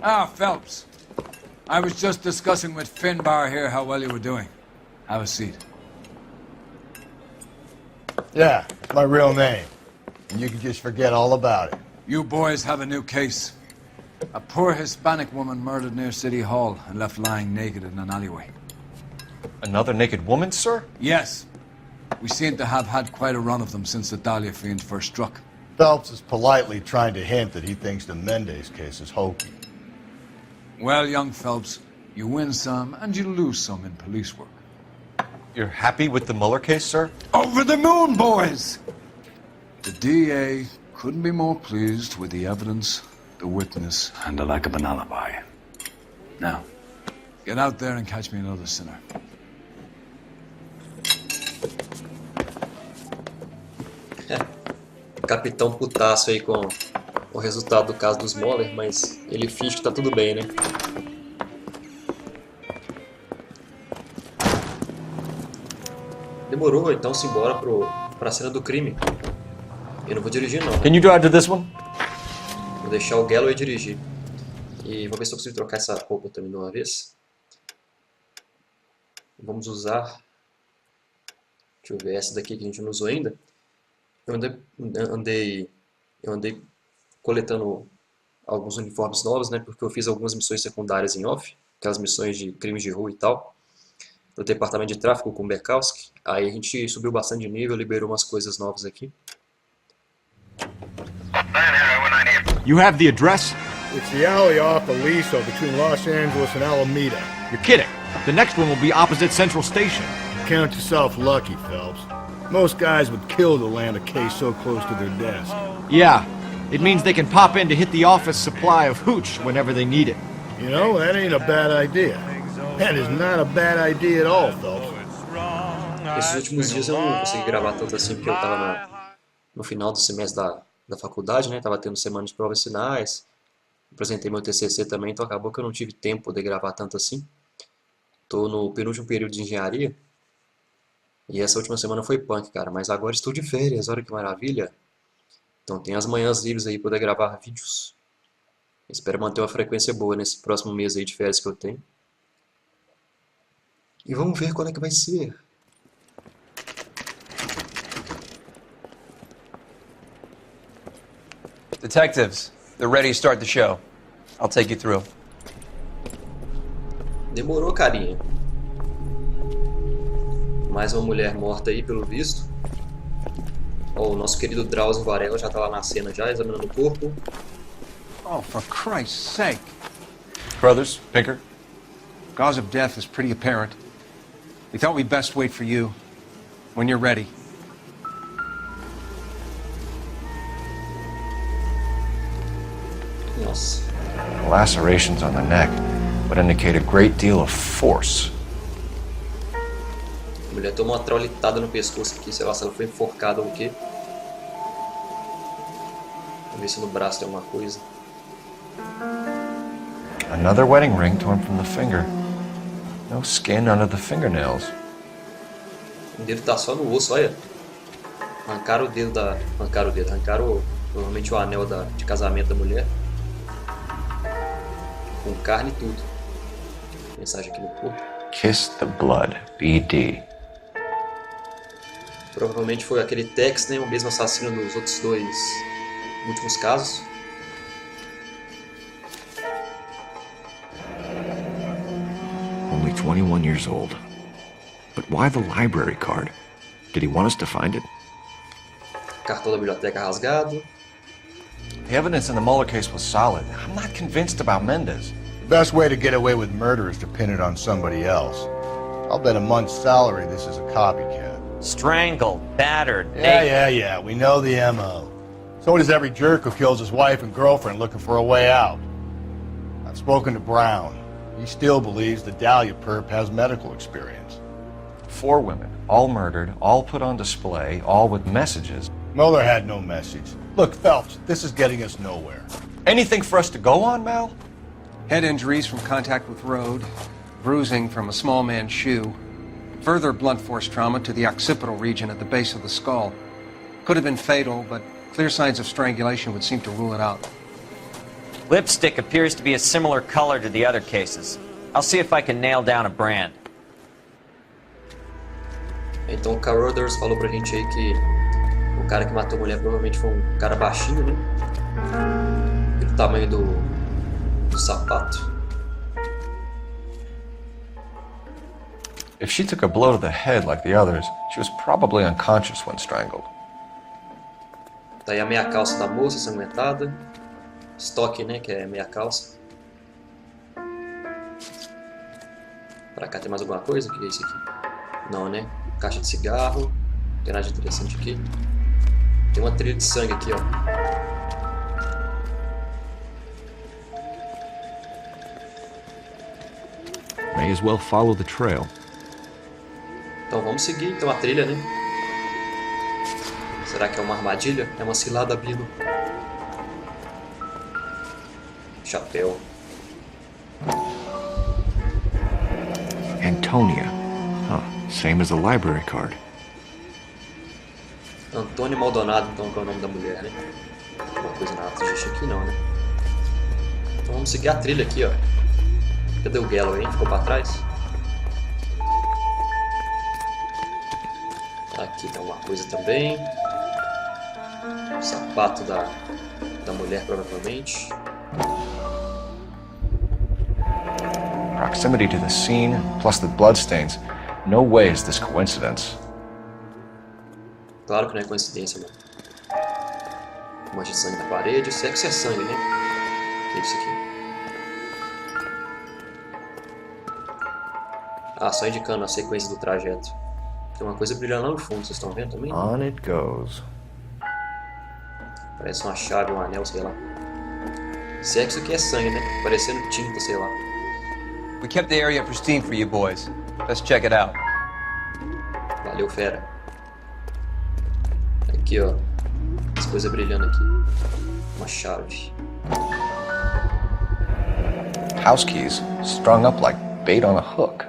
Ah, Phelps. I was just discussing with Finbar here how well you were doing. Have a seat. Yeah, it's my real name. And you can just forget all about it. You boys have a new case. A poor Hispanic woman murdered near City Hall and left lying naked in an alleyway. Another naked woman, sir? Yes. We seem to have had quite a run of them since the Dahlia fiend first struck. Phelps is politely trying to hint that he thinks the Mendez case is hokey. Well, young Phelps, you win some and you lose some in police work. You're happy with the Mueller case, sir? Over the moon, boys! The DA couldn't be more pleased with the evidence, the witness, and the lack of an alibi. Now, get out there and catch me another sinner. Capitão putaço aí com o resultado do caso dos Mueller, mas ele finge que tá tudo bem, né? Demorou, então simbora pra cena do crime. Eu não vou dirigir não. Can you drive to this one? Vou deixar o Galloway dirigir. E vou ver se eu consigo trocar essa roupa também de uma vez. Vamos usar... Deixa eu ver, essa daqui que a gente não usou ainda. Eu andei coletando alguns uniformes novos, né? Porque eu fiz algumas missões secundárias em off. Aquelas missões de crimes de rua e tal. Do departamento de tráfico com o Berkowski. Aí a gente subiu bastante de nível, liberou umas coisas novas aqui. You have the address? It's the alley off Aliso between Los Angeles and Alameda. You're kidding. The next one will be opposite Central Station. Count yourself lucky, Phelps. Most guys would kill to land a case so close to their desk. Yeah, it means they can pop in to hit the office supply of hooch whenever they need it. You know, that ain't a bad idea. That is not a bad idea at all, Phelps. Esses últimos dias eu não consegui gravar tanto assim, porque eu tava no final do semestre da faculdade, né? Tava tendo semana de provas finais. Apresentei meu TCC também, então acabou que eu não tive tempo de gravar tanto assim. Tô no penúltimo período de engenharia. E essa última semana foi punk, cara. Mas agora estou de férias, olha que maravilha. Então tem as manhãs livres aí para poder gravar vídeos. Espero manter uma frequência boa nesse próximo mês aí de férias que eu tenho. E vamos ver qual é que vai ser. Detectives, they're ready to start the show. I'll take you through. Demorou, carinha. Mais uma mulher morta aí, pelo visto. Ó, o nosso querido Drauzio Varela já tá lá na cena já, examinando o corpo. Oh, for Christ's sake. Brothers, Pinker? Cause of death is pretty apparent. We thought we'd best wait for you. When you're ready. Nossa. Lacerations on the neck would indicate a great deal of force. A mulher tomou uma traulitada no pescoço aqui, sei lá se ela foi enforcada ou o quê. Vamos ver se no braço tem alguma coisa. Another wedding ring torn from the finger. No skin under the fingernails. O dedo tá só no osso, olha. Arrancaram o dedo da... Arrancaram provavelmente o anel de casamento da mulher. Com carne e tudo. Mensagem aqui no corpo. Kiss the blood, BD. Provavelmente foi aquele Tex, né? O mesmo assassino dos outros dois últimos casos. Only 21 years old. But why the library card? Did he want us to find it? Cartão da biblioteca rasgado. The evidence in the Mueller case was solid. I'm not convinced about Mendez. The best way to get away with murder is to pin it on somebody else. I'll bet a month's salary this is a copycat. Strangled, battered, Yeah, we know the M.O. So does every jerk who kills his wife and girlfriend looking for a way out. I've spoken to Brown. He still believes the Dahlia perp has medical experience. 4 women, all murdered, all put on display, all with messages. Mueller had no message. Look, Phelps, this is getting us nowhere. Anything for us to go on, Mal? Head injuries from contact with road, bruising from a small man's shoe, further blunt force trauma to the occipital region at the base of the skull. Could have been fatal, but clear signs of strangulation would seem to rule it out. Lipstick appears to be a similar color to the other cases. I'll see if I can nail down a brand. Então o Carruthers falou pra gente aí que o cara que matou a mulher provavelmente foi um cara baixinho, né? Pelo tamanho do sapato. If she took a blow to the head like the others, she was probably unconscious when strangled. Tá aí a meia calça da moça ensanguentada. Estoque, né? Que é meia calça. Pra cá tem mais alguma coisa? O que é isso aqui? Não, né? Caixa de cigarro. Não tem nada de interessante aqui. Tem uma trilha de sangue aqui, ó. May as well follow the trail. Então vamos seguir então a trilha, né? Será que é uma armadilha? É uma cilada, Bino. Chapéu. Antonia. Huh. Same as the library card. Antônio Maldonado, então, que é o nome da mulher, né? Uma coisa na registro aqui não, né? Então vamos seguir a trilha aqui, ó. Cadê o Galloway, hein? Ficou pra trás? Aqui tem alguma coisa também. O sapato da mulher, provavelmente. Proximity to the scene, plus the bloodstains. No way is this coincidence. Claro que não é coincidência, mano. Mancha de sangue na parede. Isso é sangue, né? O que é isso aqui? Ah, só indicando a sequência do trajeto. Tem uma coisa brilhando lá no fundo, vocês estão vendo também? On it goes. Parece uma chave, um anel, sei lá. Se é que isso aqui é sangue, né? Parecendo tinta, sei lá. We kept the area pristine for you boys. Let's check it out. Valeu, fera. Aqui, ó. As coisas brilhando aqui. Uma chave. House keys strung up like bait on a hook.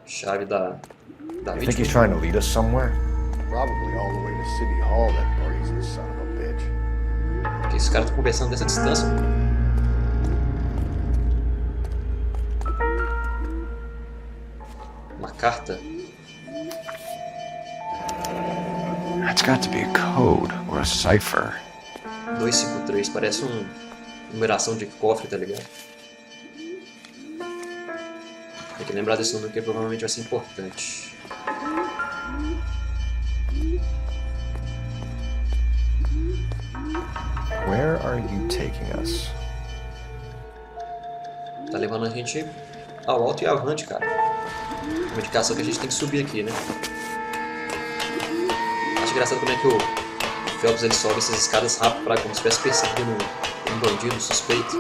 Chave da You think he's trying to lead us somewhere? Probably all the way to City Hall, that brazen son of a bitch. Por que esses caras estão conversando dessa distância? Uma carta. That's got to be a code or a cipher. 253, parece uma numeração de cofre, tá ligado? Tem que lembrar desse número que provavelmente vai ser importante. Where are you taking us? Tá levando a gente ao alto e avante, cara. Uma indicação que a gente tem que subir aqui, né? Acho engraçado como é que o Phelps ele sobe essas escadas rápido pra como se estivesse perseguindo um bandido suspeito.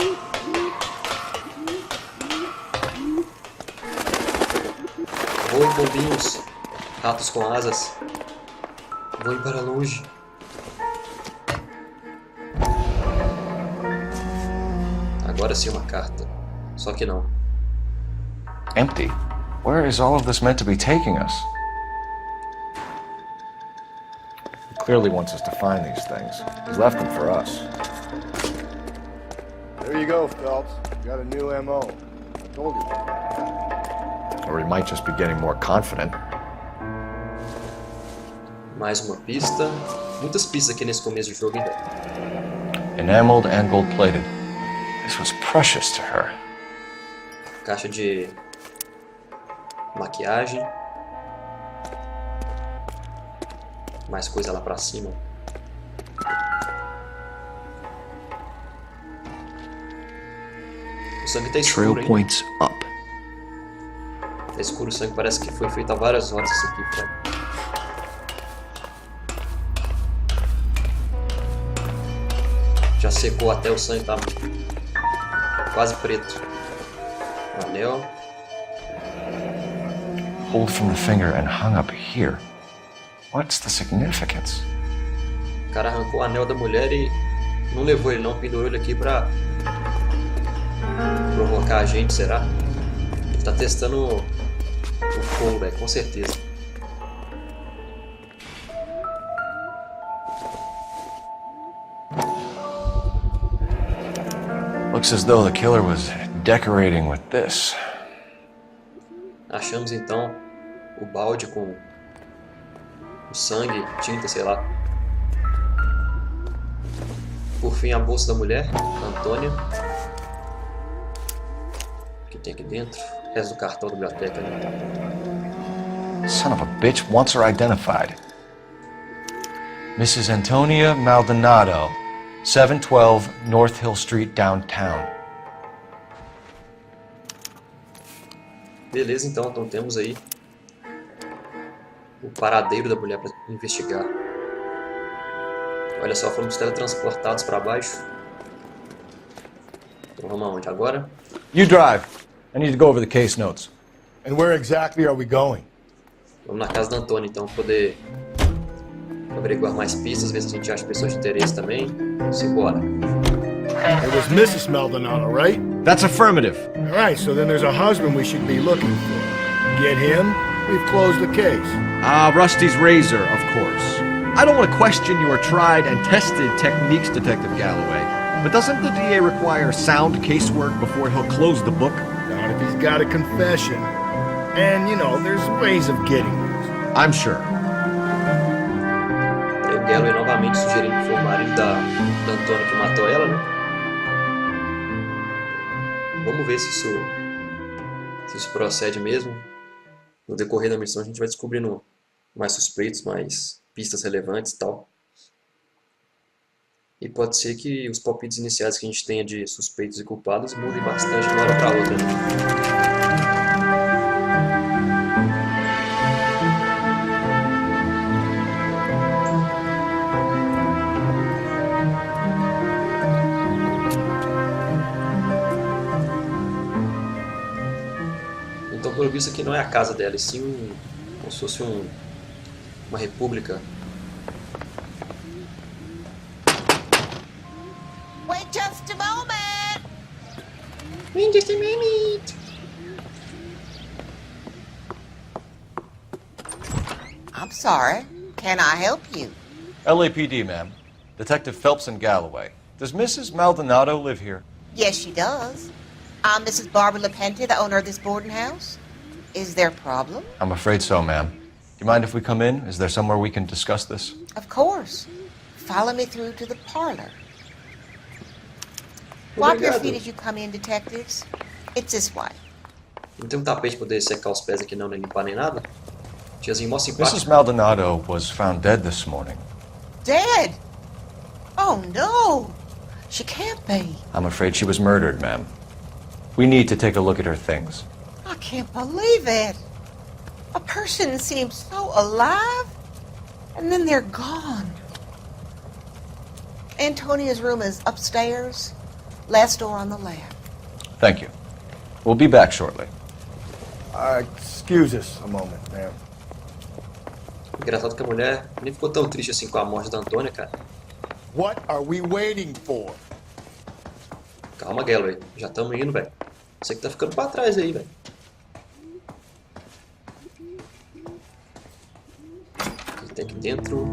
Voem, bobinhos, ratos com asas. Voem para longe. Agora sim uma carta. Só que não. Empty. Where is all of this meant to be taking us? He clearly wants us to find these things. He left them for us. There you go, Phelps. You got a new MO. I told you. Or he might just be getting more confident. Mais uma pista. Muitas pistas aqui nesse começo do jogo, hein, velho? Enameled and gold-plated. This was precious to her. Caixa de maquiagem. Mais coisa lá pra cima. O sangue tá escuro, Trail hein? points up. Tá escuro o sangue, parece que foi feito há várias horas isso aqui, Fred. Já secou até o sangue, tá quase preto. Um anel. Pulled from the finger and hung up here. What's the significance? O cara arrancou o anel da mulher e não levou ele não, pendurou ele aqui pra provocar a gente, será? Ele tá testando o fogo, velho, com certeza. Looks as though the killer was decorating with this. Achamos então o balde com o sangue, tinta, sei lá. Por fim, a bolsa da mulher, Antônia. O que tem aqui dentro? O resto do cartão da biblioteca, né? Son of a bitch wants her identified. Mrs. Antonia Maldonado, 712 North Hill Street, downtown. Beleza, então temos aí o paradeiro da mulher para investigar. Olha só, fomos teletransportados para baixo. Então vamos aonde agora? You drive. I need to go over the case notes. And where exactly are we going? Vamos na casa da Antônia, então, poder averiguar mais pistas, ver se a gente acha pessoas de interesse também. Simbora. It was Mrs. Maldonado, right? That's affirmative. All right, so then there's a husband we should be looking for. Get him, we've closed the case. Rusty's razor, of course. I don't want to question your tried and tested techniques, Detective Galloway, but doesn't the DA require sound casework before he'll close the book? Not if he's got a confession. And, you know, there's ways of getting those. I'm sure. Aí o Galloway novamente sugerindo que foi o marido da Antônia que matou ela, né? Vamos ver se isso procede mesmo. No decorrer da missão a gente vai descobrindo mais suspeitos, mais pistas relevantes e tal. E pode ser que os palpites iniciais que a gente tenha de suspeitos e culpados mudem bastante de uma hora para outra, né? Então, pelo visto, aqui não é a casa dela, e sim como se fosse uma república. Wait just a moment! Wait just a minute! I'm sorry. Can I help you? LAPD, ma'am. Detective Phelps and Galloway. Does Mrs. Maldonado live here? Yes, she does. I'm Mrs. Barbara LaPente, the owner of this boarding house. Is there a problem? I'm afraid so, ma'am. Do you mind if we come in? Is there somewhere we can discuss this? Of course. Follow me through to the parlor. Wipe your feet as you come in, detectives. It's this way. Não tem um tapete pra poder secar os pés aqui não, nem limpar nem nada? Tiazinho mó Mrs. simpática. Maldonado was found dead this morning. Dead? Oh, no. She can't be. I'm afraid she was murdered, ma'am. We need to take a look at her things. I can't believe it. A person seems so alive, and then they're gone. Antonia's room is upstairs, last door on the left. Thank you. We'll be back shortly. Excuse us a moment, ma'am. Engraçado que a mulher nem ficou tão triste assim com a morte da Antônia, cara. What are we waiting for? Calma, Galloway. Já estamos indo, velho. Você que tá ficando pra trás aí, velho. O que tem aqui dentro?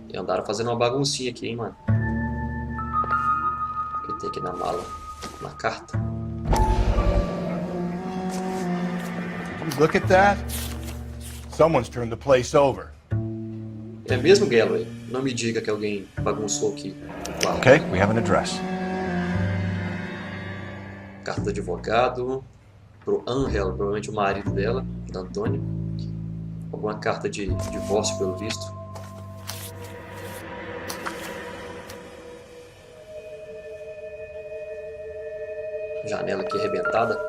E andaram fazendo uma baguncinha aqui, hein, mano. O que tem aqui na mala? Uma carta. Look at that. Someone's turned the place over. É mesmo, Galloway? Não me diga que alguém bagunçou aqui no quarto. Okay, we have an address. Carta do advogado pro Angel, provavelmente o marido dela, da Antônia. Alguma carta de divórcio, pelo visto. Janela aqui arrebentada.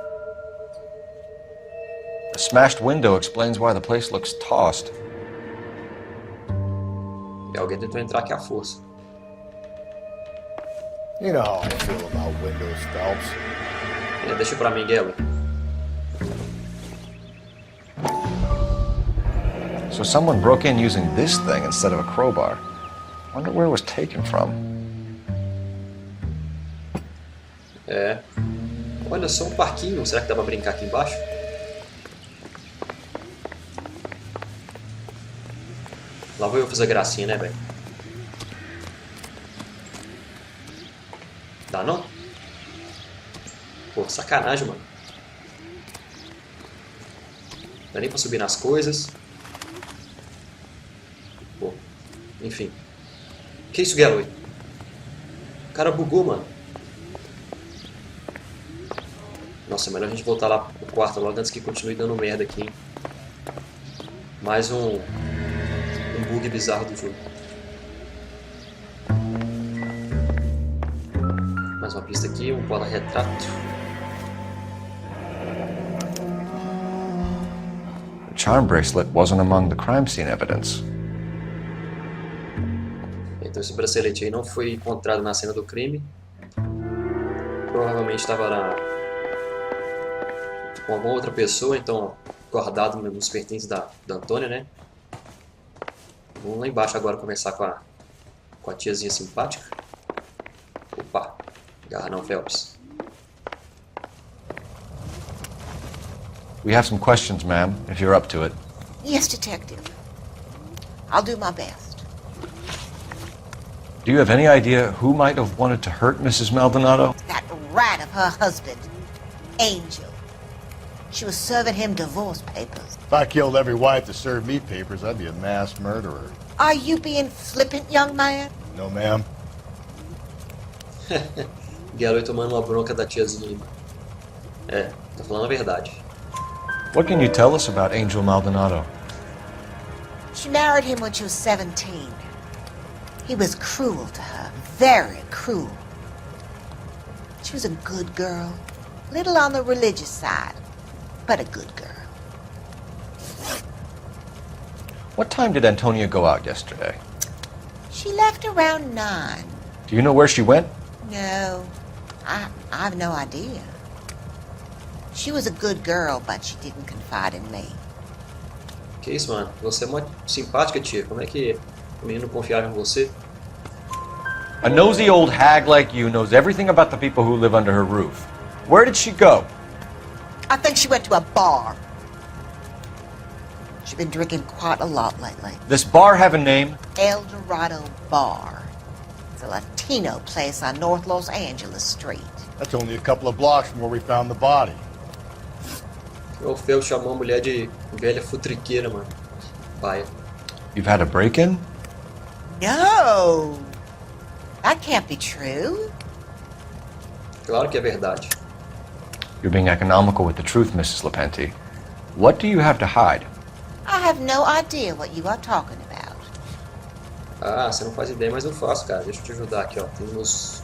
A smashed window explains why the place looks tossed. E alguém tentou entrar aqui à força. You know how I feel about windows, Phelps. Deixa pra mim, Galloway. So someone broke in using this thing instead of a crowbar. Wonder where it was taken from. É. Olha só um parquinho. Será que dá pra brincar aqui embaixo? Lá vou eu fazer gracinha, né, velho? Dá não? Pô, sacanagem, mano. Não dá nem pra subir nas coisas. Pô, enfim. Que isso, Galloway? O cara bugou, mano. Nossa, é melhor a gente voltar lá pro quarto logo antes que continue dando merda aqui, hein? Mais um bug bizarro do jogo. Mais uma pista aqui, um porta-retrato. The charm bracelet wasn't among the crime scene evidence. Então esse bracelete aí não foi encontrado na cena do crime. Provavelmente estava lá com alguma outra pessoa, então guardado nos pertences da Antônia, né? Vamos lá embaixo agora conversar com a tiazinha simpática. Opa, garra não, Phelps. We have some questions, ma'am, if you're up to it. Yes, Detective. I'll do my best. Do you have any idea who might have wanted to hurt Mrs. Maldonado? That rat of her husband, Angel. She was serving him divorce papers. If I killed every wife that served me papers, I'd be a mass murderer. Are you being flippant, young man? No, ma'am. Galloway tomando uma bronca da tiazinha aí. É, tá falando a verdade. What can you tell us about Angel Maldonado? She married him when she was 17. He was cruel to her, very cruel. She was a good girl, little on the religious side, but a good girl. What time did Antonia go out yesterday? She left around 9. Do you know where she went? No, I've no idea. She was a good girl, but she didn't confide in me. Que isso, mano? Você é muito simpática, tia. Como é que o menino confiava em você? A nosy old hag like you knows everything about the people who live under her roof. Where did she go? I think she went to a bar. She's been drinking quite a lot lately. This bar have a name? El Dorado Bar. It's a Latino place on North Los Angeles Street. That's only a couple of blocks from where we found the body. O Fel chamou a mulher de velha futriqueira, mano. Paia. You've had a break-in? No! That can't be true. Claro que é verdade. You're being economical with the truth, Mrs. Lepenti. What do you have to hide? I have no idea what you are talking about. Ah, você não faz ideia, mas eu faço, cara. Deixa eu te ajudar aqui, ó. Temos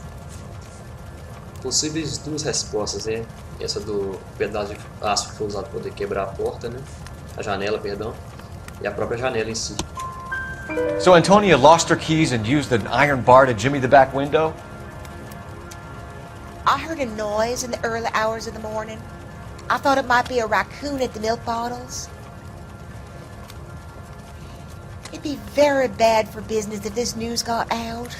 possíveis duas respostas, né? Essa do pedaço de aço que foi usado para poder quebrar a porta, né? A janela, perdão. E a própria janela em si. So Antonia lost her keys and used an iron bar to jimmy the back window? I heard a noise in the early hours of the morning. I thought it might be a raccoon at the milk bottles. It'd be very bad for business if this news got out.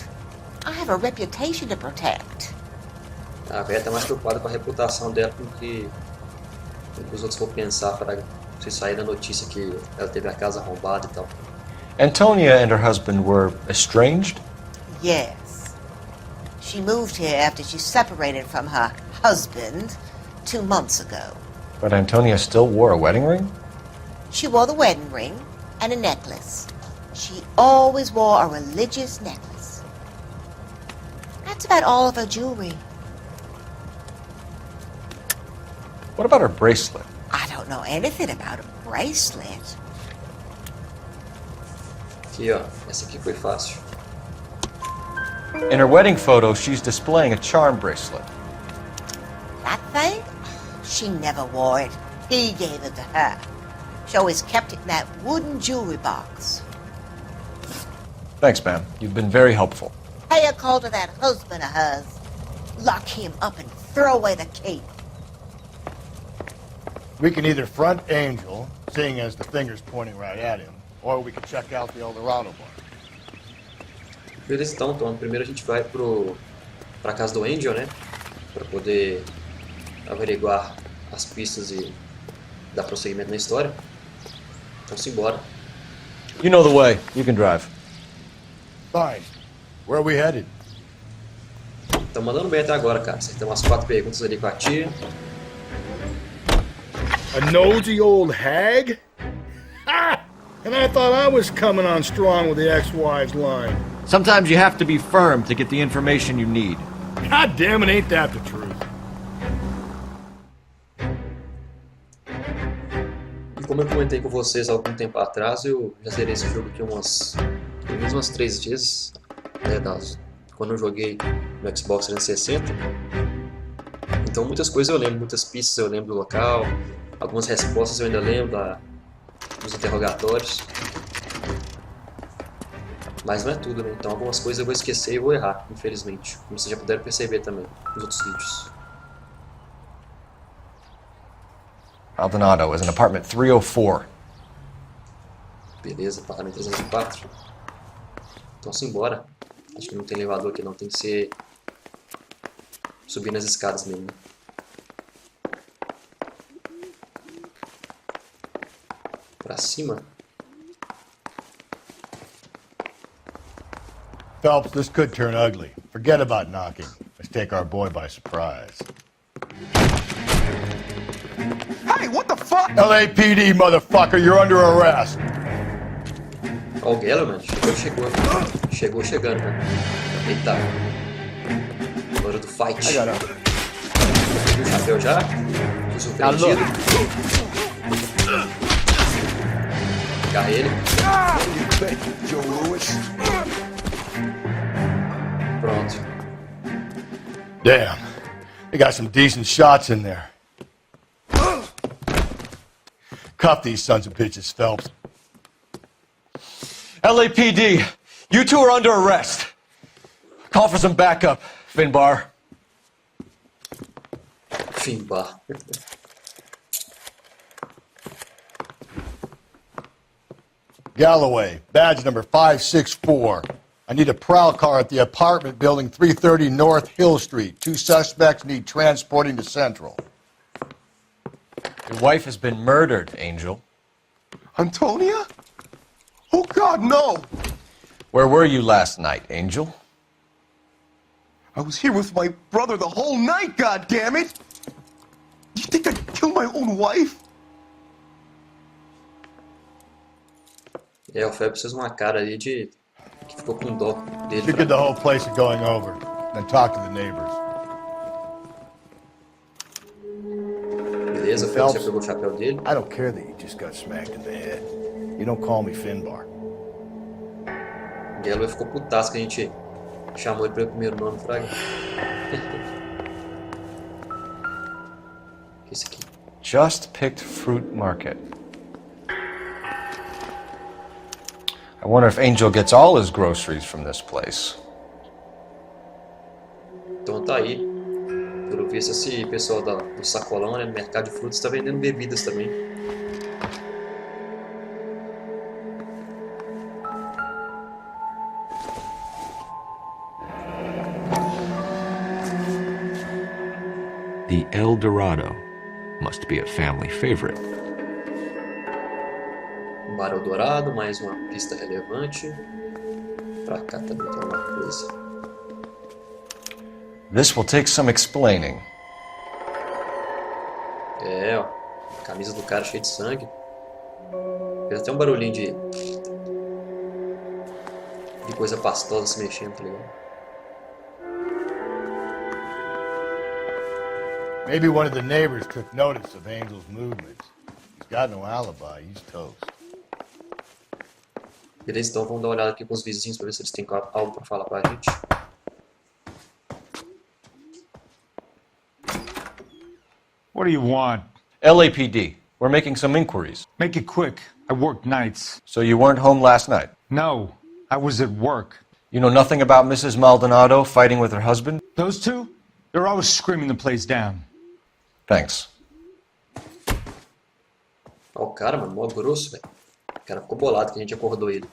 I have a reputation to protect. A velha tá mais preocupada com a reputação dela do que os outros vão pensar para se sair da notícia que ela teve a casa arrombada e tal. Antonia and her husband were estranged? Yes. She moved here after she separated from her husband 2 months ago. But Antonia still wore a wedding ring? She wore the wedding ring and a necklace. She always wore a religious necklace. That's about all of her jewelry. What about her bracelet? I don't know anything about a bracelet. Aqui, ó. Essa aqui foi fácil. In her wedding photo, she's displaying a charm bracelet. That thing? She never wore it. He gave it to her. She always kept it in that wooden jewelry box. Thanks, ma'am. You've been very helpful. Pay a call to that husband of hers. Lock him up and throw away the key. We can either front Angel, seeing as the finger's pointing right at him, or we can check out the El Dorado bar. Beleza, então, primeiro a gente vai pra casa do Angel, né? Pra poder averiguar as pistas e dar prosseguimento na história. Então, simbora. You know the way. You can drive. Fine. Where are we headed? Tá mandando bem até agora, cara. Acertamos umas 4 perguntas ali com a tia. A nosy old hag? Ha! And I thought I was coming on strong with the ex-wives line. Sometimes you have to be firm to get the information you need. God damn it, ain't that the truth? E como eu comentei com vocês há algum tempo atrás, eu já zerei esse jogo aqui pelo menos umas 3 vezes, né, quando eu joguei no Xbox 360. Então muitas coisas eu lembro, muitas pistas eu lembro do local, algumas respostas eu ainda lembro dos interrogatórios. Mas não é tudo, né? Então algumas coisas eu vou esquecer e vou errar, infelizmente. Como vocês já puderam perceber também nos outros vídeos. Maldonado is in apartment 304. Beleza, apartamento 304. Então simbora. Acho que não tem elevador aqui não, tem que ser subir nas escadas mesmo. Pra cima. Phelps, this could turn ugly. Forget about knocking. Let's take our boy by surprise. Hey, what the fuck? LAPD, motherfucker, you're under arrest. Ó, o Geller, mano. Chegou chegando, cara. Eita. Hora do fight. O chapéu já. Fui surpreendido. Pegar ele. Pronto. Damn. They got some decent shots in there. Cuff these sons of bitches, Phelps. LAPD, you two are under arrest. Call for some backup, Finbar. Finbar. Galloway, badge number 564. I need a prowl car at the apartment building 330 North Hill Street. 2 suspects need transporting to Central. Your wife has been murdered, Angel. Antonia? Oh, God, no! Where were you last night, Angel? I was here with my brother the whole night, goddammit! You think I'd kill my own wife? O Phelps fez uma cara ali que ficou com dó dele. Should get the whole place going over, then talk to the neighbors. Beleza, o Phelps já pegou o chapéu dele. I don't care that you just got smacked in the head. You don't call me Finbar. O Galloway ficou putaço que a gente chamou ele pelo primeiro nome, fraga. Que é esse aqui? Just picked fruit market. I wonder if Angel gets all his groceries from this place. Então tá aí. Pelo visto, esse pessoal do sacolão, né, no mercado de frutas, está vendendo bebidas também. The El Dorado must be a family favorite. Bar Eldorado, mais uma pista relevante. Pra cá também tem alguma coisa. This will take some explaining. É, ó. A camisa do cara cheia de sangue. Fez até um barulhinho de coisa pastosa se mexendo, tá ligado? Maybe one of the neighbors took notice of Angel's movements. He's got no alibi. He's toast. Beleza, então vamos dar uma olhada aqui com os vizinhos pra ver se eles têm algo pra falar pra gente. What do you want? LAPD, we're making some inquiries. Make it quick. I work nights. So you weren't home last night? No, I was at work. You know nothing about Mrs. Maldonado fighting with her husband? Those two? They're always screaming the place down. Thanks. Ó o cara, mano, mó grosso, velho. O cara ficou bolado que a gente acordou ele.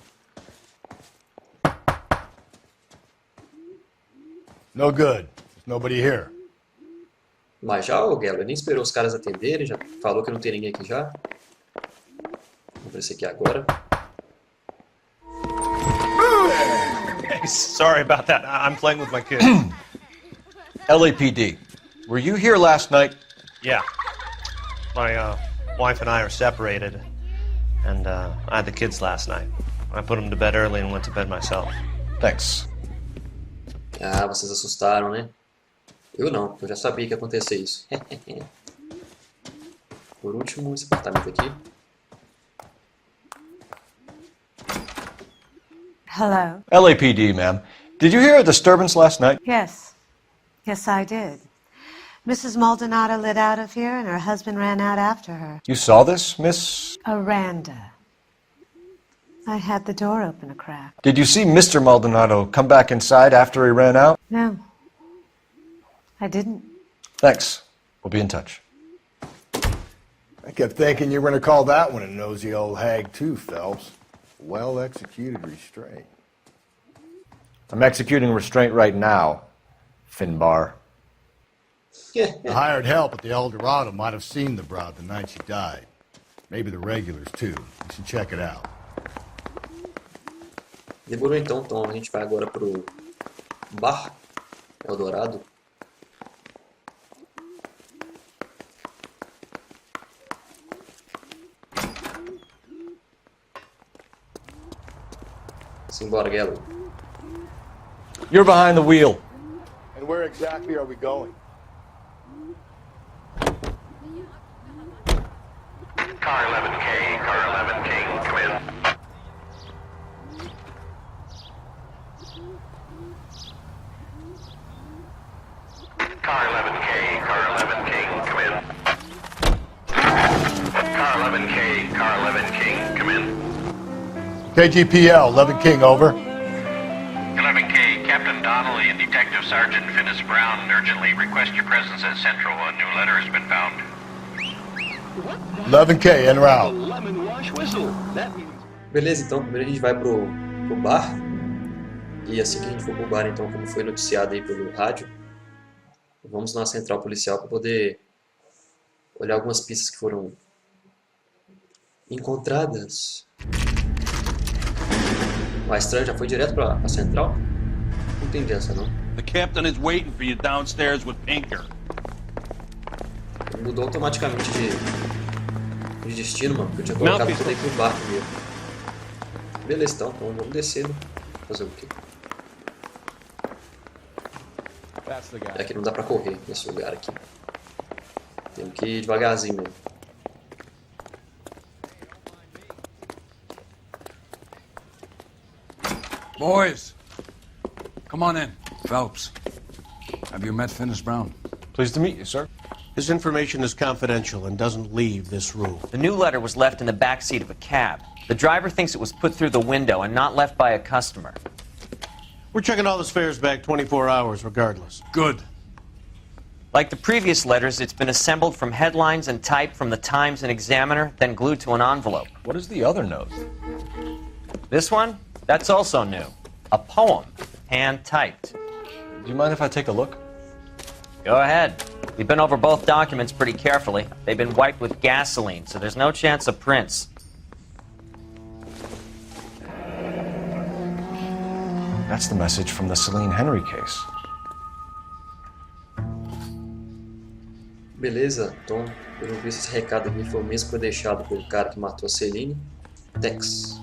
No good. There's nobody here. Mas já o Galloway nem esperou os caras atenderem, já falou que não tem ninguém aqui já. Vamos ver esse aqui agora. Hey, sorry about that. I'm playing with my kid. LAPD. Were you here last night? Yeah. My wife and I are separated, and I had the kids last night. I put them to bed early and went to bed myself. Thanks. Ah, vocês assustaram, né? Eu não, eu já sabia que ia acontecer isso. Por último, esse apartamento aqui. Hello. LAPD, ma'am. Did you hear a disturbance last night? Yes. Yes, I did. Mrs. Maldonado lit out of here, and her husband ran out after her. You saw this, Miss? Aranda. I had the door open a crack. Did you see Mr. Maldonado come back inside after he ran out? No. I didn't. Thanks. We'll be in touch. I kept thinking you were going to call that one a nosy old hag too, Phelps. Well-executed restraint. I'm executing restraint right now, Finbar. The hired help at the El Dorado might have seen the broad the night she died. Maybe the regulars too. You should check it out. Demorou então, Tom. A gente vai agora pro bar Eldorado. Simbora, Gallo. You're behind the wheel. And where exactly are we going? Car 11K, Car 11K, come in. Car 11K, Car 11K, come in. Car 11K, Car 11K, come in. KGPL, 11 King, over. 11K, Captain Donnelly and Detective Sergeant Finis Brown urgently request your presence at Central. A new letter has been found. 11K, en route. Beleza, então primeiro a gente vai pro bar. E assim que a gente for pro bar, então, como foi noticiado aí pelo rádio, vamos na central policial para poder olhar algumas pistas que foram encontradas. O estranho já foi direto para a central? Não entendi essa não. The captain is waiting for you downstairs with Pinker. Ele mudou automaticamente de destino, mano, porque eu tinha colocado tudo aí pro bar primeiro. Beleza, então vamos descer, né? Fazer o quê? É que não dá pra correr nesse lugar aqui. Temos que ir devagarzinho mesmo. Boys, come on in. Phelps, have you met Finis Brown? Pleased to meet you, sir. His information is confidential and doesn't leave this room. The new letter was left in the back seat of a cab. The driver thinks it was put through the window and not left by a customer. We're checking all his fares back 24 hours regardless. Good. Like the previous letters, it's been assembled from headlines and type from the Times and Examiner, then glued to an envelope. What is the other note? This one? That's also new. A poem, hand-typed. Do you mind if I take a look? Go ahead. We've been over both documents pretty carefully. They've been wiped with gasoline, so there's no chance of prints. That's the message from the Celine Henry case. Beleza, então, pelo visto esse recado aqui foi o mesmo que foi deixado pelo cara que matou a Celine. Tex.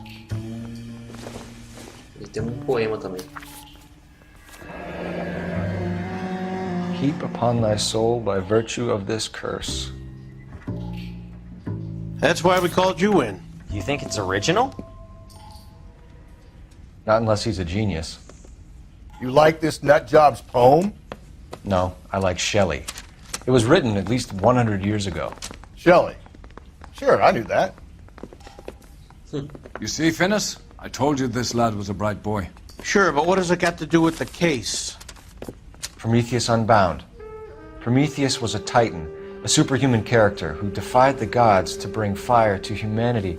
E tem um poema também. Heap upon thy soul by virtue of this curse. That's why we called you in. You think it's original? Not unless he's a genius. You like this nutjob's poem? No, I like Shelley. It was written at least 100 years ago. Shelley? Sure, I knew that. You see, Finis? I told you this lad was a bright boy. Sure, but what has it got to do with the case? Prometheus Unbound. Prometheus was a titan, a superhuman character who defied the gods to bring fire to humanity.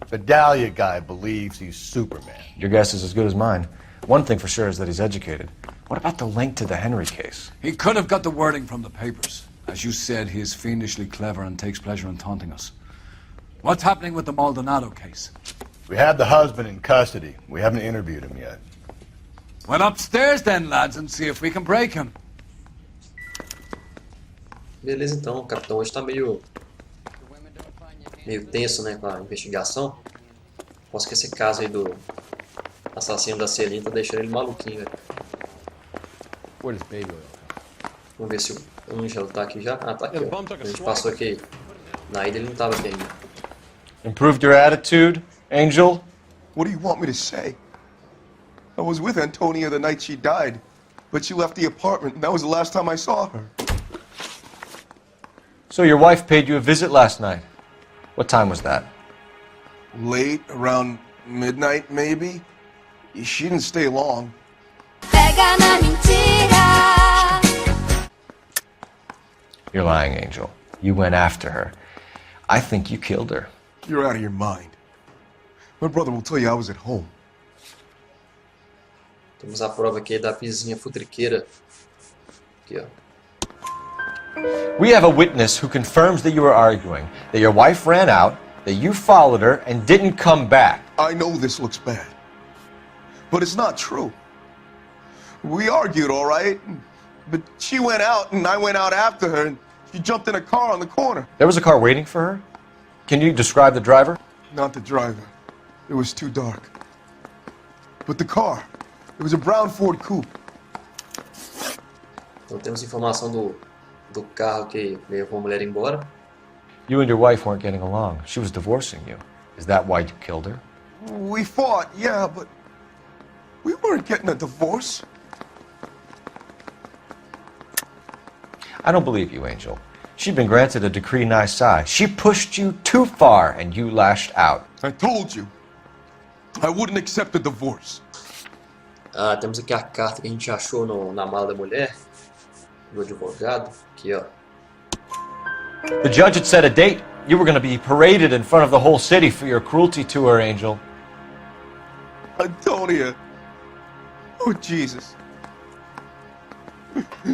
The Dahlia guy believes he's Superman. Your guess is as good as mine. One thing for sure is that he's educated. What about the link to the Henry case? He could have got the wording from the papers. As you said, he is fiendishly clever and takes pleasure in taunting us. What's happening with the Maldonado case? We have the husband in custody. We haven't interviewed him yet. Well, upstairs then, lads, and see if we can break him. Beleza, então. O capitão hoje tá meio tenso, né, com a investigação. Posso que esse caso aí do assassino da Celine tá deixando ele maluquinho, velho. Where does baby oil? Vamos ver se o Angelo tá aqui já. Ah, tá aqui, ó. A gente passou aqui. Na ida ele não tava aqui ainda. Improved your attitude, Angel? What do you want me to say? I was with Antonia the night she died, but she left the apartment, and that was the last time I saw her. So your wife paid you a visit last night. What time was that? Late, around midnight, maybe? She didn't stay long. You're lying, Angel. You went after her. I think you killed her. You're out of your mind. My brother will tell you I was at home. Temos a prova aqui da vizinha futriqueira. Aqui, ó. We have a witness who confirms that you were arguing, that your wife ran out, that you followed her and didn't come back. I know this looks bad, but it's not true. We argued, all right, but she went out and I went out after her and she jumped in a car on the corner. There was a car waiting for her? Can you describe the driver? Not the driver. It was too dark. But the car, it was a brown Ford coupe. Então temos informação do carro que levou a mulher embora. You and your wife weren't getting along. She was divorcing you. Is that why you killed her? We fought, yeah, but we weren't getting a divorce. I don't believe you, Angel. She'd been granted a decree nisi. She pushed you too far and you lashed out. I told you. I wouldn't accept a divorce. Ah, temos aqui a carta que a gente achou na mala da mulher, do advogado. Aqui, ó. The judge had set a date. You were going to be paraded in front of the whole city for your cruelty to her, Angel. Antonia. Oh, Jesus.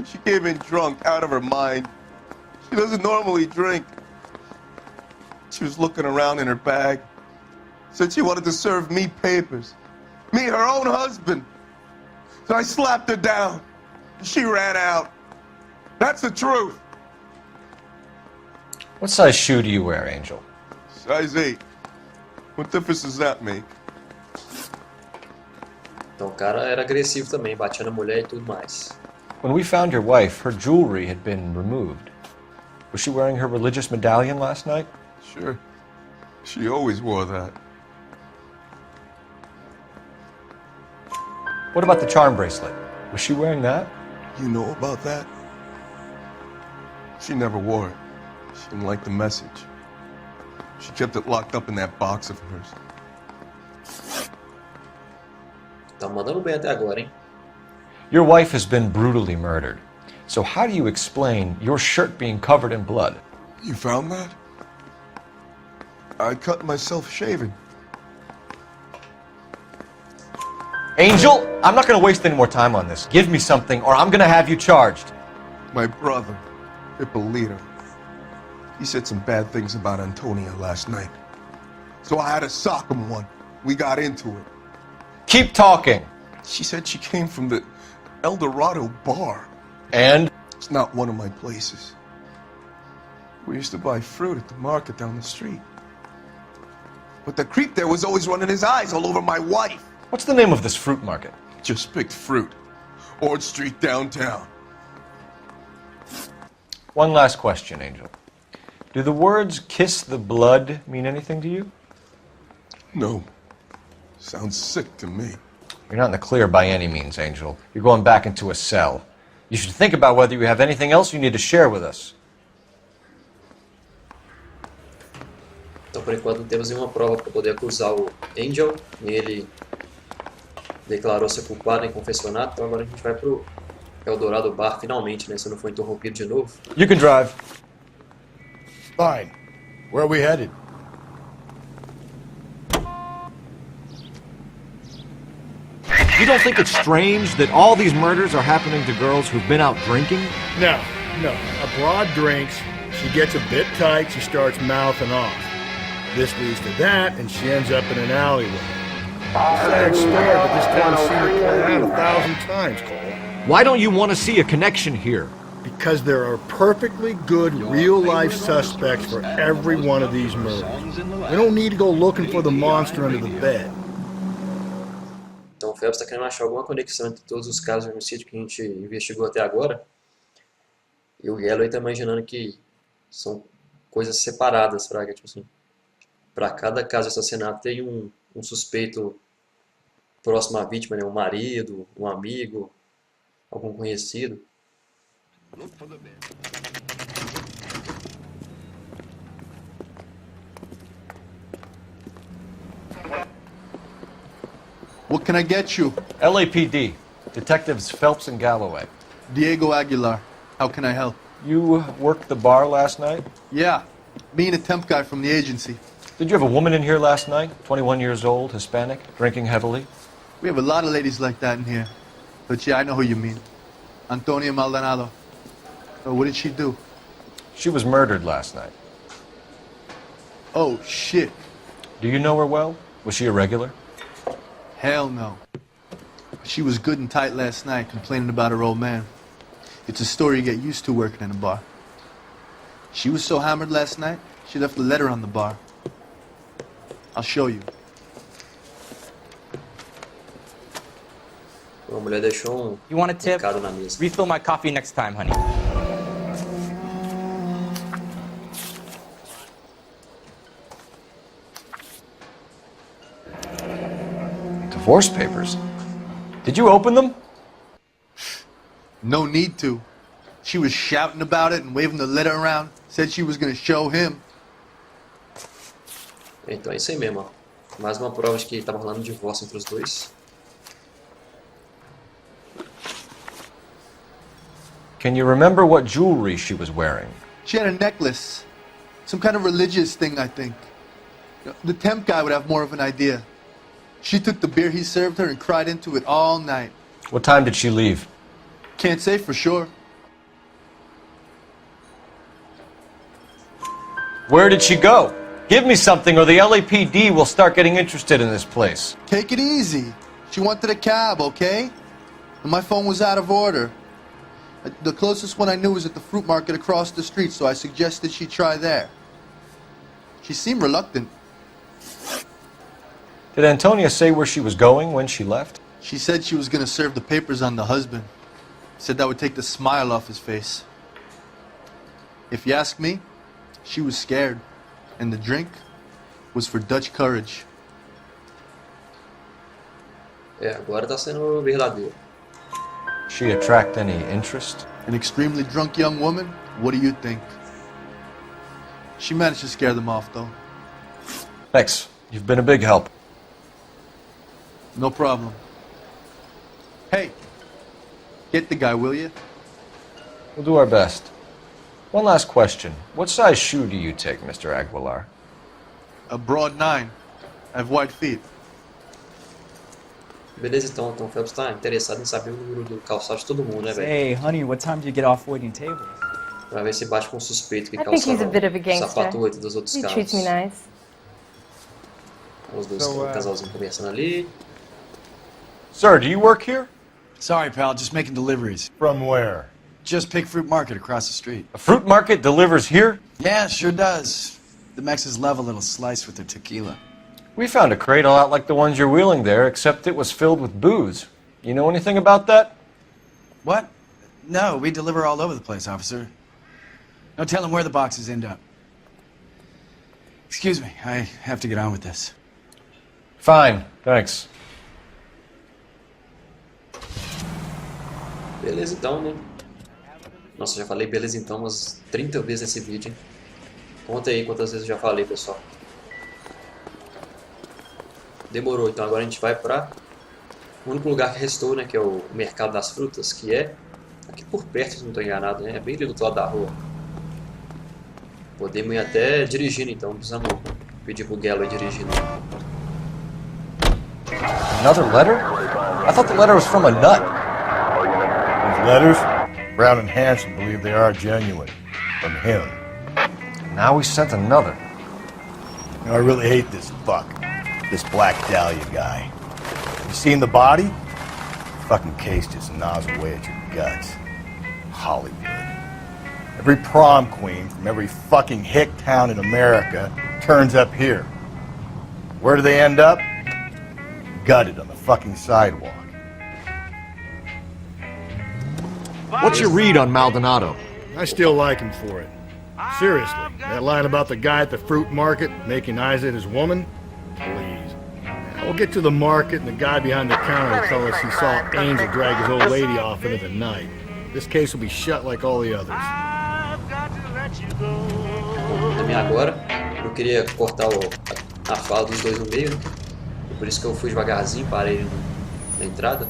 She came in drunk, out of her mind. She doesn't normally drink. She was looking around in her bag. Said she wanted to serve me papers. Me, her own husband. So I slapped her down. She ran out. That's the truth. What size shoe do you wear, Angel? Size 8. What difference does that make? Então o cara era agressivo também, batia na mulher e tudo mais. When we found your wife, her jewelry had been removed. Was she wearing her religious medallion last night? Sure. She always wore that. What about the charm bracelet? Was she wearing that? You know about that? She never wore it. She didn't like the message. She kept it locked up in that box of hers. Tá mandando bem até agora, hein? Your wife has been brutally murdered. So how do you explain your shirt being covered in blood? You found that? I cut myself shaving. Angel, I'm not going to waste any more time on this. Give me something or I'm going to have you charged. My brother, Ippolito, he said some bad things about Antonia last night. So I had to sock him one. We got into it. Keep talking. She said she came from the El Dorado bar. And? It's not one of my places. We used to buy fruit at the market down the street. But the creep there was always running his eyes all over my wife. What's the name of this fruit market? Just picked fruit. Ord Street downtown. One last question, Angel. Do the words kiss the blood mean anything to you? No. Sounds sick to me. You're not in the clear by any means, Angel. You're going back into a cell. You should think about whether you have anything else you need to share with us. Então, por enquanto, não temos nenhuma prova para poder acusar o Angel. Ele declarou-se culpado em confessionato. Então, agora a gente vai pro Eldorado Bar, finalmente, né? Se não for interrompido de novo. You can drive. Fine. Where are we headed? You don't think it's strange that all these murders are happening to girls who've been out drinking? No. A broad drinks, she gets a bit tight, she starts mouthing off. This leads to that, and she ends up in an alleyway. Sad story, but this town's seen it play out 1,000 times, Cole. Why don't you want to see a connection here? Because there are perfectly good real-life suspects for every one of these murders. We don't need to go looking for the monster under the bed. Então o Phelps está querendo achar alguma conexão entre todos os casos de homicídio que a gente investigou até agora. E o Galloway está imaginando que são coisas separadas, fraga, tipo assim. Para cada caso de assassinato tem um suspeito próximo à vítima, né? Um marido, um amigo, algum conhecido. What can I get you? LAPD. Detectives Phelps and Galloway. Diego Aguilar. How can I help? You worked the bar last night? Yeah. Me and a temp guy from the agency. Did you have a woman in here last night? 21 years old, Hispanic, drinking heavily? We have a lot of ladies like that in here. But yeah, I know who you mean. Antonia Maldonado. So what did she do? She was murdered last night. Oh, shit. Do you know her well? Was she a regular? Hell no. She was good and tight last night, complaining about her old man. It's a story you get used to working in a bar. She was so hammered last night, she left a letter on the bar. I'll show you. A mulher deixou You want a tip? recado na mesa. Refill my coffee next time, honey. Divorce papers? Did you open them? No need to. She was shouting about it and waving the letter around. Said she was gonna show him. Então é isso aí mesmo, ó. Mais uma prova de que estava rolando um divórcio entre os dois. Can you remember what jewelry she was wearing? She had a necklace. Some kind of religious thing, I think. The temp guy would have more of an idea. She took the beer he served her and cried into it all night. What time did she leave? Can't say for sure. Where did she go? Give me something or the LAPD will start getting interested in this place. Take it easy. She wanted a cab, okay? And my phone was out of order. The closest one I knew was at the fruit market across the street, so I suggested she try there. She seemed reluctant. Did Antonia say where she was going when she left? She said she was going to serve the papers on the husband. Said that would take the smile off his face. If you ask me, she was scared. And the drink was for Dutch courage. É, agora tá sendo verdadeiro. She attract any interest? An extremely drunk young woman? What do you think? She managed to scare them off, though. Thanks. You've been a big help. No problem. Hey, get the guy, will you? We'll do our best. One last question. What size shoe do you take, Mr. Aguilar? A broad 9. I have wide feet. Beleza, então o Phelps tá interessado em saber o número do calçado de todo mundo, né, velho? Hey, honey, what time do you get off waiting tables? Pra ver se bate com o suspeito que I think he's a calçava bit of a o gangster. sapato 8 dos outros He carros. treats me nice. Os dois, o casalzinho conversando ali. Sir, do you work here? Sorry, pal, just making deliveries. From where? Just Pig Fruit Market across the street. A fruit market delivers here? Yeah, sure does. The Mexes love a little slice with their tequila. We found a crate a lot like the ones you're wheeling there, except it was filled with booze. You know anything about that? What? No, we deliver all over the place, officer. No telling where the boxes end up. Excuse me, I have to get on with this. Fine, thanks. Beleza então, né? Nossa, já falei beleza então umas 30 vezes nesse vídeo, hein? Conta aí quantas vezes eu já falei, pessoal. Demorou, então agora a gente vai para o único lugar que restou, né? Que é o mercado das frutas, que é aqui por perto, se não estou enganado, né? É bem ali do outro lado da rua. Podemos ir até dirigindo, então não precisamos pedir pro Galloway dirigindo. Another letter? I thought the letter was from a nut. These letters, Brown and Hanson believe they are genuine. From him. Now we sent another. You know, I really hate this fuck. This Black Dahlia guy. You seen the body? Fucking case just gnaws away at your guts. Hollywood. Every prom queen from every fucking hick town in America turns up here. Where do they end up? Gutted on the fucking sidewalk. What's your read on Maldonado? I still like him for it. Seriously, that line about the guy at the fruit market making eyes at his woman? Please. We'll get to the market and the guy behind the counter will tell us he saw Angel drag his old lady off into the night. This case will be shut like all the others. Também agora, eu queria cortar a fala dos dois no meio, né? Por isso que eu fui devagarzinho, parei na entrada.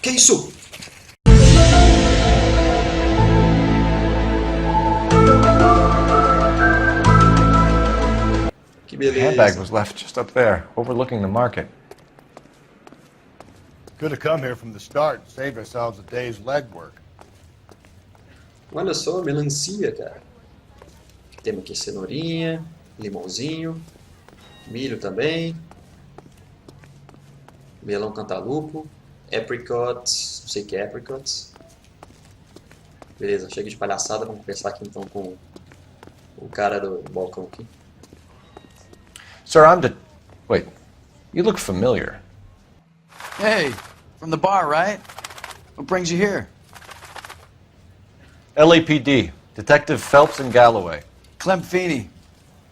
Que isso? Que beleza. The handbag was left just up there, overlooking the market. Could have come here from the start and saved ourselves a day's legwork. Olha só, melancia, cara. Temos aqui cenourinha, limãozinho, milho também, melão cantalupo, apricots, não sei o que é apricots. Beleza, chega de palhaçada, vamos conversar aqui então com o cara do balcão aqui. Sir, Wait, you look familiar. Hey, from the bar, right? What brings you here? LAPD, Detective Phelps and Galloway. Clem Feeney.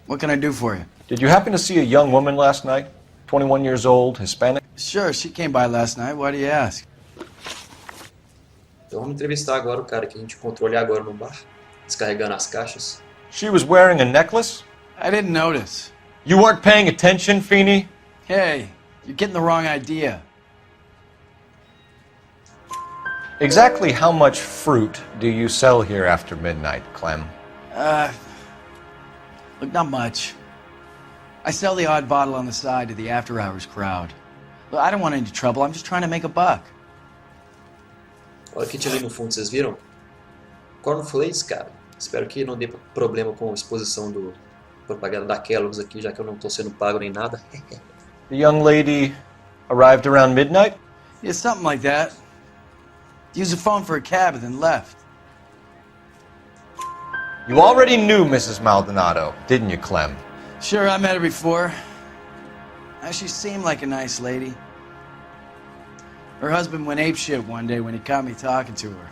What can I do for you? Did you happen to see a young woman last night? 21 years old, Hispanic? Sure, she came by last night. Why do you ask? Então vamos entrevistar agora o cara que a gente encontrou ali agora no bar, descarregando as caixas. She was wearing a necklace? I didn't notice. You weren't paying attention, Feeney? Hey, you're getting the wrong idea. Exactly how much fruit do you sell here after midnight, Clem? Look, not much. I sell the odd bottle on the side to the after-hours crowd. Look, I don't want any trouble. I'm just trying to make a buck. Olha o que tinha ali no fundo, vocês viram? Cornflakes, cara. Espero que não dê problema com a exposição do propaganda da Kellogg's aqui, já que eu não estou sendo pago nem nada. The young lady arrived around midnight? Yeah, something like that. Used the phone for a cab and then left. You already knew Mrs. Maldonado, didn't you, Clem? Sure, I met her before. She seemed like a nice lady. Her husband went apeshit one day when he caught me talking to her.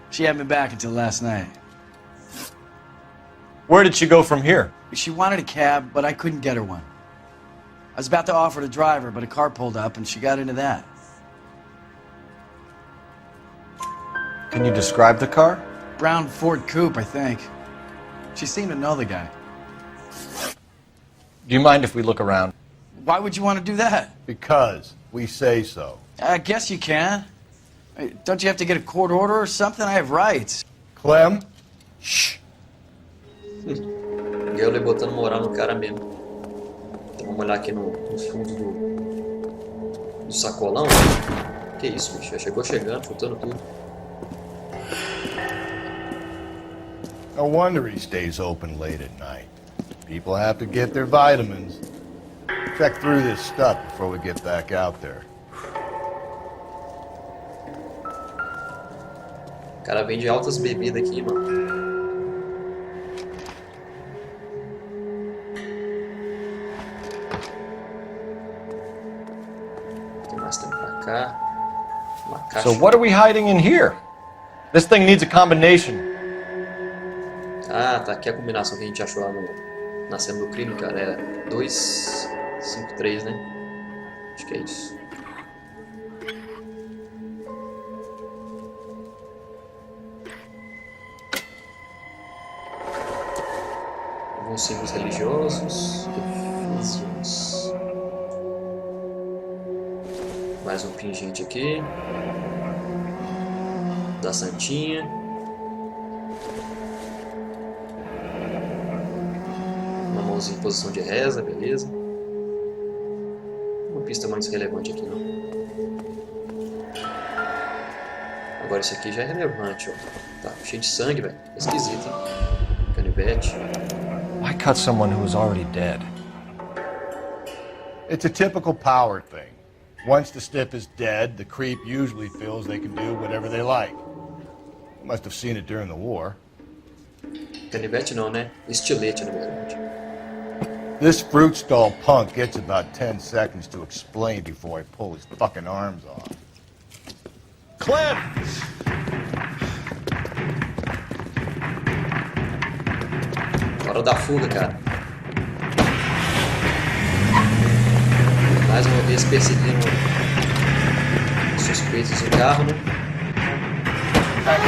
She had me back until last night. Where did she go from here? She wanted a cab, but I couldn't get her one. I was about to offer to drive her, but a car pulled up and she got into that. Can you describe the car? Brown Ford Coupe, I think. She seemed to know the guy. Do you mind if we look around? Why would you want to do that? Because we say so. I guess you can. Don't you have to get a court order or something? I have rights. Clem? Shh. Gale botando moral no cara mesmo. Então vamos olhar aqui no fundo do sacolão. Que isso, bicho? Já chegou chegando, chutando tudo. No wonder he stays open late at night. People have to get their vitamins. Check through this stuff before we get back out there. O cara vende altas bebidas aqui, mano. Tem mais tempo pra cá. Uma caixa. So what are we hiding in here? This thing needs a combination. Ah, tá aqui a combinação que a gente achou lá na cena do crime, cara. É 253, né? Acho que é isso. Alguns símbolos religiosos. Efésios. Mais um pingente aqui. Da Santinha. Uma mãozinha em posição de reza, beleza. Uma pista mais relevante aqui, não. Agora isso aqui já é relevante, ó. Tá cheio de sangue, velho. É esquisito, hein? canivete. Why cut someone who was already dead? It's a typical power thing. Once the stiff is dead, the creep usually feels they can do whatever they like. You must have seen it during the war. Canivete não, né? Estilete, na verdade. This fruit stall punk gets about 10 seconds to explain before I pull his fucking arms off. Clem! Hora da fuga, cara. Mais uma vez perseguindo suspeitos em carro, né?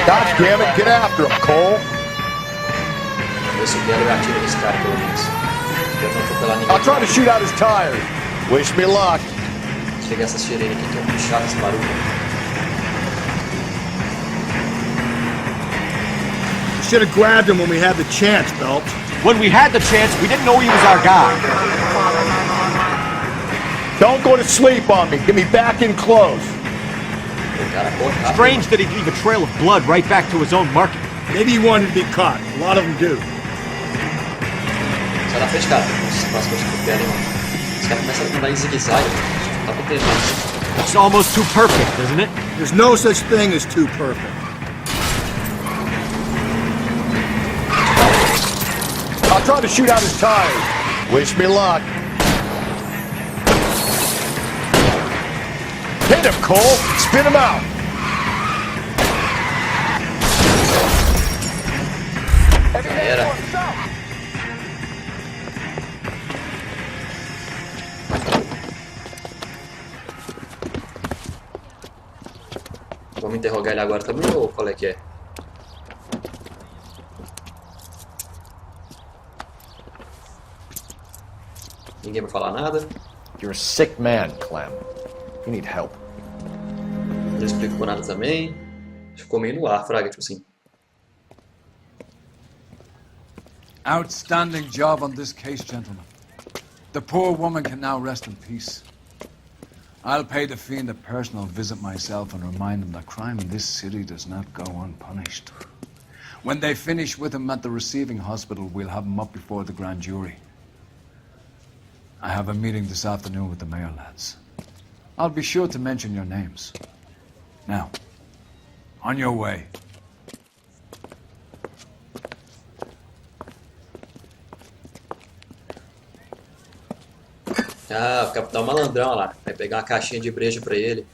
God damn it, get after him, Cole! Vamos ver se o Geller atira nesse cara, pelo menos. Eu não vou pelar ninguém. I'll try to shoot out his tires. Wish me luck. Desligar essa sirene aqui, que é muito chato esse barulho. Should have grabbed him when we had the chance, Phelps. When we had the chance, we didn't know he was our guy. Don't go to sleep on me. Get me back in close. Strange that he'd leave a trail of blood right back to his own market. Maybe he wanted to be caught. A lot of them do. Sai da frente, cara. Nossa, quase que eu escutei ali, mano. Os caras começam a andar em zigue-zague. Tá com tempo. It's almost too perfect, isn't it? There's no such thing as too perfect. I'll try to shoot out his tires. Wish me luck. Hit him, Cole. Spin him out. Já era. Vamos interrogar ele agora também, ou qual é que é? Ninguém vai falar nada. You're a sick man, Clem. You need help. Não explicou nada também. Ficou meio no ar, fraga, tipo assim. Outstanding job on this case, gentlemen. The poor woman can now rest in peace. I'll pay the fiend a personal visit myself and remind him that crime in this city does not go unpunished. When they finish with him at the receiving hospital, we'll have him up before the grand jury. I have a meeting this afternoon with the mayor lads. I'll be sure to mention your names. Now, on your way. Ah, o capitão malandrão lá. Vai pegar uma caixinha de breja pra ele.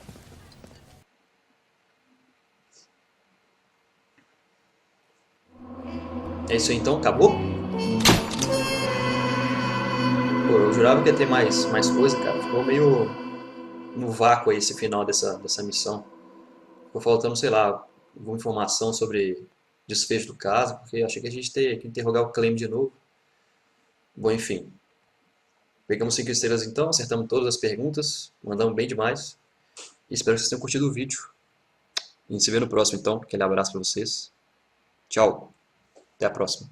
É isso aí então? Acabou? Pô, eu jurava que ia ter mais coisa, cara. Ficou meio no vácuo aí esse final dessa missão. Ficou faltando, sei lá, alguma informação sobre desfecho do caso, porque eu achei que a gente ia que interrogar o Clem de novo. Bom, enfim. Pegamos 5 estrelas então, acertamos todas as perguntas, mandamos bem demais. E espero que vocês tenham curtido o vídeo. A gente se vê no próximo então. Aquele abraço pra vocês. Tchau. Até a próxima.